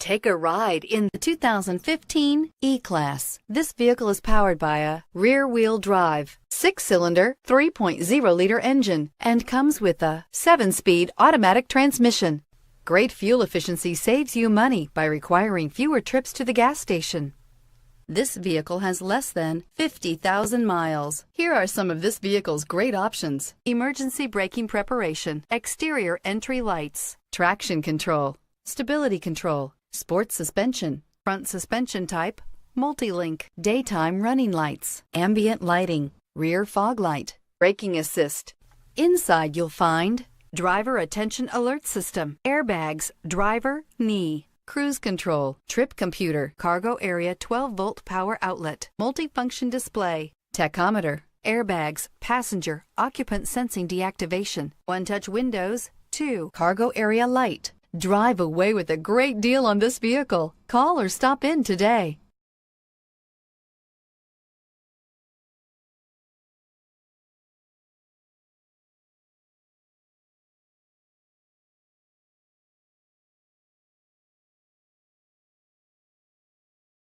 Take a ride in the 2015 E-Class. This vehicle is powered by a rear-wheel drive, 6-cylinder, 3.0-liter engine, and comes with a 7-speed automatic transmission. Great fuel efficiency saves you money by requiring fewer trips to the gas station. This vehicle has less than 50,000 miles. Here are some of this vehicle's great options: emergency braking preparation, exterior entry lights, traction control, stability control, sports suspension, front suspension type, multi-link, daytime running lights, ambient lighting, rear fog light, braking assist. Inside you'll find driver attention alert system, airbags, driver, knee, cruise control, trip computer, cargo area 12-volt power outlet, multifunction display, tachometer, airbags, passenger, occupant sensing deactivation, one-touch windows, 2 cargo area light. Drive away with a great deal on this vehicle. Call or stop in today.